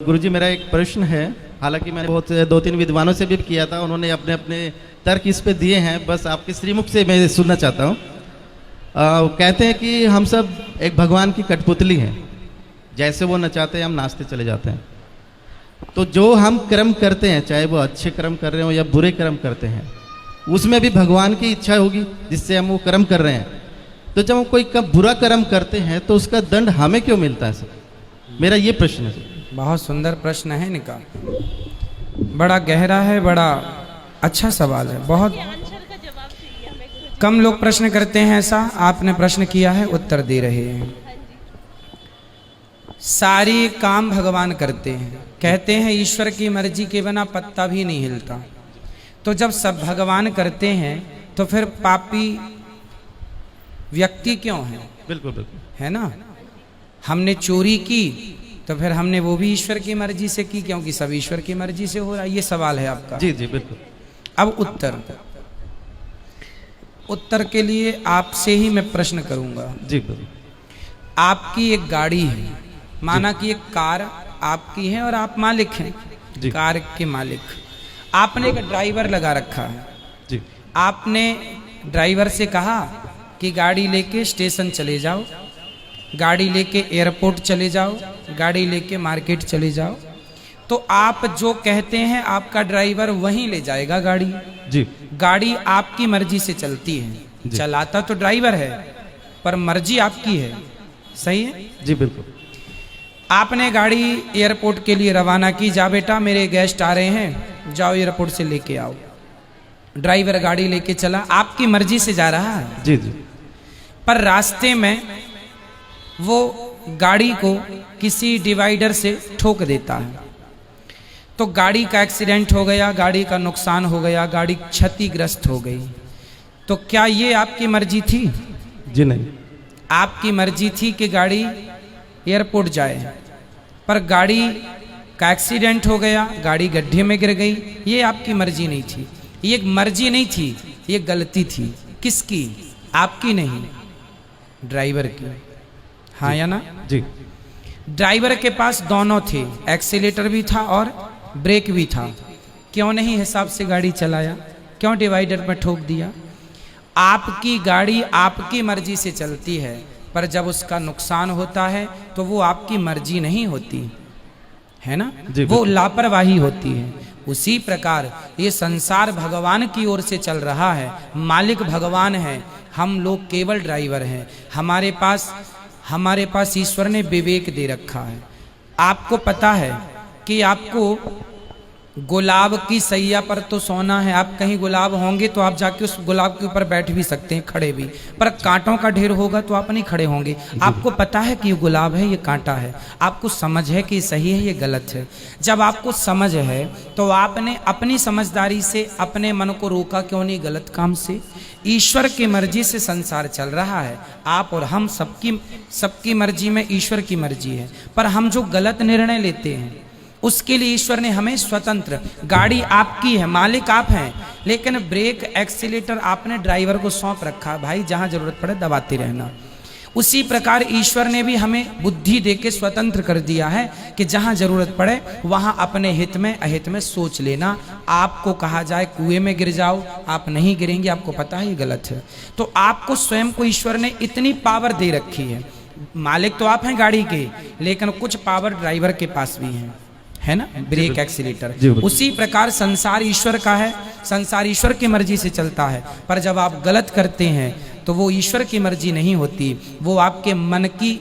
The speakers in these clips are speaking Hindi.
गुरुजी मेरा एक प्रश्न है, हालांकि मैंने बहुत 2-3 विद्वानों से भी किया था, उन्होंने अपने अपने तर्क इस पे दिए हैं, बस आपके श्रीमुख से मैं सुनना चाहता हूँ। कहते हैं कि हम सब एक भगवान की कठपुतली हैं, जैसे वो नचाते हैं हम नाचते चले जाते हैं। तो जो हम कर्म करते हैं, चाहे वो अच्छे कर्म कर रहे हो या बुरे कर्म करते हैं, उसमें भी भगवान की इच्छा होगी जिससे हम वो कर्म कर रहे हैं। तो जब हम कोई बुरा कर्म करते हैं तो उसका दंड हमें क्यों मिलता है सर? मेरा ये प्रश्न है सर। बहुत सुंदर प्रश्न है इनका, बड़ा गहरा है, बड़ा अच्छा सवाल है। बहुत कम लोग प्रश्न करते हैं ऐसा, आपने प्रश्न किया है, उत्तर दे रहे हैं। सारी काम भगवान करते हैं, कहते हैं ईश्वर की मर्जी के बिना पत्ता भी नहीं हिलता। तो जब सब भगवान करते हैं तो फिर पापी व्यक्ति क्यों है? बिल्कुल बिल्कुल, है ना। हमने चोरी की तो फिर हमने वो भी ईश्वर की मर्जी से की, क्योंकि सब ईश्वर की मर्जी से हो रहा है। ये सवाल है आपका। जी जी बिल्कुल। अब उत्तर के लिए आपसे ही मैं प्रश्न करूंगा। जी बिल्कुल। आपकी एक गाड़ी है, माना कि एक कार आपकी है और आप मालिक हैं, कार के मालिक। आपने एक ड्राइवर लगा रखा है जी। आपने ड्राइवर से कहा कि गाड़ी लेके स्टेशन चले जाओ, गाड़ी लेके एयरपोर्ट चले जाओ, गाड़ी लेके मार्केट चले जाओ। तो आप जो कहते हैं आपका ड्राइवर वहीं ले जाएगा गाड़ी। जी। गाड़ी आपकी मर्जी से चलती है, चलाता तो ड्राइवर है पर मर्जी आपकी है, सही है? जी बिल्कुल। आपने गाड़ी एयरपोर्ट के लिए रवाना की, जा बेटा मेरे गेस्ट आ रहे हैं, जाओ एयरपोर्ट से लेके आओ। ड्राइवर गाड़ी लेके चला, आपकी मर्जी से जा रहा है। जी जी। पर रास्ते में वो गाड़ी को किसी डिवाइडर से ठोक देता है, तो गाड़ी का एक्सीडेंट हो गया, गाड़ी का नुकसान हो गया, गाड़ी क्षतिग्रस्त हो गई। तो क्या ये आपकी मर्जी थी? जी नहीं। आपकी मर्जी थी कि गाड़ी एयरपोर्ट जाए, पर गाड़ी का एक्सीडेंट हो गया, गाड़ी गड्ढे में गिर गई। ये आपकी मर्जी नहीं थी, ये मर्जी नहीं थी, ये गलती थी। किसकी? आपकी नहीं, ड्राइवर की। हाँ या ना? जी। ड्राइवर के पास दोनों थे, एक्सीलेटर भी था और ब्रेक भी था। क्यों नहीं हिसाब से गाड़ी चलाया? क्यों डिवाइडर में ठोक दिया? आपकी गाड़ी आपकी मर्जी से चलती है, पर जब उसका नुकसान होता है तो वो आपकी मर्जी नहीं होती है ना, वो लापरवाही होती है। उसी प्रकार ये संसार भगवान की ओर से चल रहा है, मालिक भगवान है, हम लोग केवल ड्राइवर हैं। हमारे पास ईश्वर ने विवेक दे रखा है। आपको पता है कि आपको गुलाब की सैया पर तो सोना है, आप कहीं गुलाब होंगे तो आप जाके उस गुलाब के ऊपर बैठ भी सकते हैं, खड़े भी, पर कांटों का ढेर होगा तो आप नहीं खड़े होंगे। आपको पता है कि ये गुलाब है, ये कांटा है, आपको समझ है कि सही है, ये गलत है। जब आपको समझ है तो आपने अपनी समझदारी से अपने मन को रोका क्यों नहीं गलत काम से? ईश्वर की मर्जी से संसार चल रहा है, आप और हम सबकी मर्जी में ईश्वर की मर्जी है। पर हम जो गलत निर्णय लेते हैं उसके लिए ईश्वर ने हमें स्वतंत्र, गाड़ी आपकी है, मालिक आप हैं, लेकिन ब्रेक एक्सीलेटर आपने ड्राइवर को सौंप रखा, भाई जहां जरूरत पड़े दबाते रहना। उसी प्रकार ईश्वर ने भी हमें बुद्धि देके स्वतंत्र कर दिया है कि जहां जरूरत पड़े वहां अपने हित में अहित में सोच लेना। आपको कहा जाए कुएं में गिर जाओ, आप नहीं गिरेंगे, आपको पता है ये गलत है। तो आपको स्वयं को ईश्वर ने इतनी पावर दे रखी है। मालिक तो आप हैं गाड़ी के, लेकिन कुछ पावर ड्राइवर के पास भी है ना, ब्रेक एक्सीलेटर। उसी प्रकार संसार ईश्वर का है, संसार ईश्वर की मर्जी से चलता है, पर जब आप गलत करते हैं तो वो ईश्वर की मर्जी नहीं होती, वो आपके मन की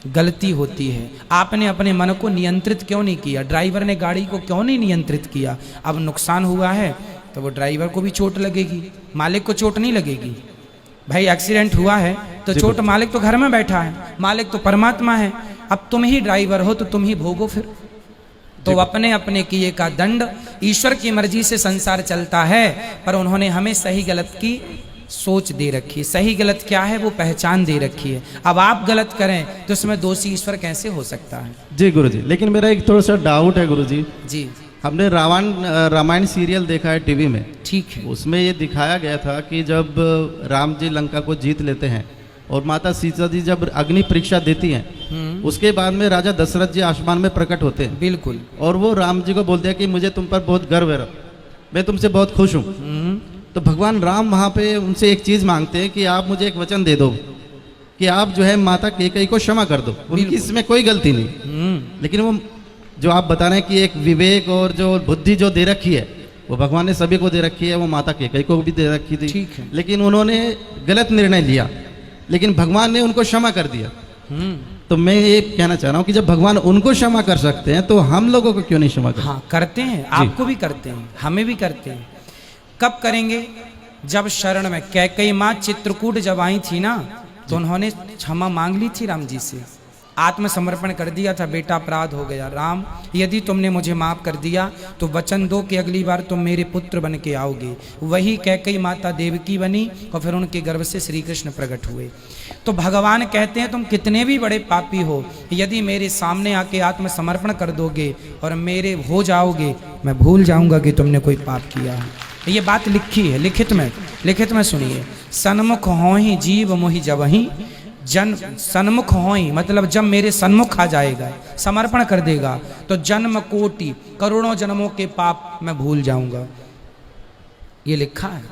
गलती होती है। आपने अपने मन को नियंत्रित क्यों नहीं किया? ड्राइवर ने गाड़ी को क्यों नहीं नियंत्रित किया? अब नुकसान हुआ है तो वो ड्राइवर को भी चोट लगेगी, मालिक को चोट नहीं लगेगी। भाई एक्सीडेंट हुआ है तो चोट, मालिक तो घर में बैठा है, मालिक तो परमात्मा है। अब तुम ही ड्राइवर हो तो तुम ही भोगो फिर। तो अपने अपने किए का दंड, ईश्वर की मर्जी से संसार चलता है, पर उन्होंने हमें सही गलत की सोच दे रखी है। सही गलत क्या है वो पहचान दे रखी है। अब आप गलत करें तो उसमें दोषी ईश्वर कैसे हो सकता है? जी गुरुजी, लेकिन मेरा एक थोड़ा सा डाउट है गुरुजी। जी। हमने रामायण सीरियल देखा है टीवी में, ठीक है। उसमें ये दिखाया गया था कि जब राम जी लंका को जीत लेते हैं और माता सीता जी जब अग्नि परीक्षा देती हैं, उसके बाद में राजा दशरथ जी आसमान में प्रकट होते हैं बिल्कुल। और वो राम जी को बोलते हैं कि मुझे तुम पर बहुत गर्व है, मैं तुमसे बहुत खुश हूँ। तो भगवान राम वहाँ पे उनसे एक चीज़ मांगते हैं कि आप मुझे एक वचन दे दो कि आप जो है माता कैकेयी को क्षमा कर दो, उनकी इसमें कोई गलती नहीं। लेकिन वो जो आप बता रहे हैं कि एक विवेक और जो बुद्धि जो दे रखी है वो भगवान ने सभी को दे रखी है, वो माता कैकेयी को भी दे रखी थी। ठीक है। लेकिन उन्होंने गलत निर्णय लिया, लेकिन भगवान ने उनको क्षमा कर दिया। तो मैं ये कहना चाह रहा हूँ कि जब भगवान उनको क्षमा कर सकते हैं तो हम लोगों को क्यों नहीं क्षमा कर? हाँ करते हैं, आपको भी करते हैं, हमें भी करते हैं। कब करेंगे? जब शरण में कैकेयी माँ चित्रकूट जब आई थी ना, तो उन्होंने क्षमा मांग ली थी राम जी से, आत्मसमर्पण कर दिया था, बेटा अपराध हो गया, राम यदि तुमने मुझे माफ कर दिया तो वचन दो कि अगली बार तुम मेरे पुत्र बन के आओगे। वही कैकेयी माता देवकी बनी और फिर उनके गर्भ से श्री कृष्ण प्रकट हुए। तो भगवान कहते हैं तुम कितने भी बड़े पापी हो, यदि मेरे सामने आके आत्मसमर्पण कर दोगे और मेरे हो जाओगे, मैं भूल जाऊंगा कि तुमने कोई पाप किया है। ये बात लिखी है, लिखित में सुनिए। सन्मुख हो ही जीव मोहि जबहि, जन सन्मुख हो ही मतलब जब मेरे सन्मुख आ जाएगा, समर्पण कर देगा, तो जन्म कोटि करोड़ों जन्मों के पाप मैं भूल जाऊंगा। ये लिखा है।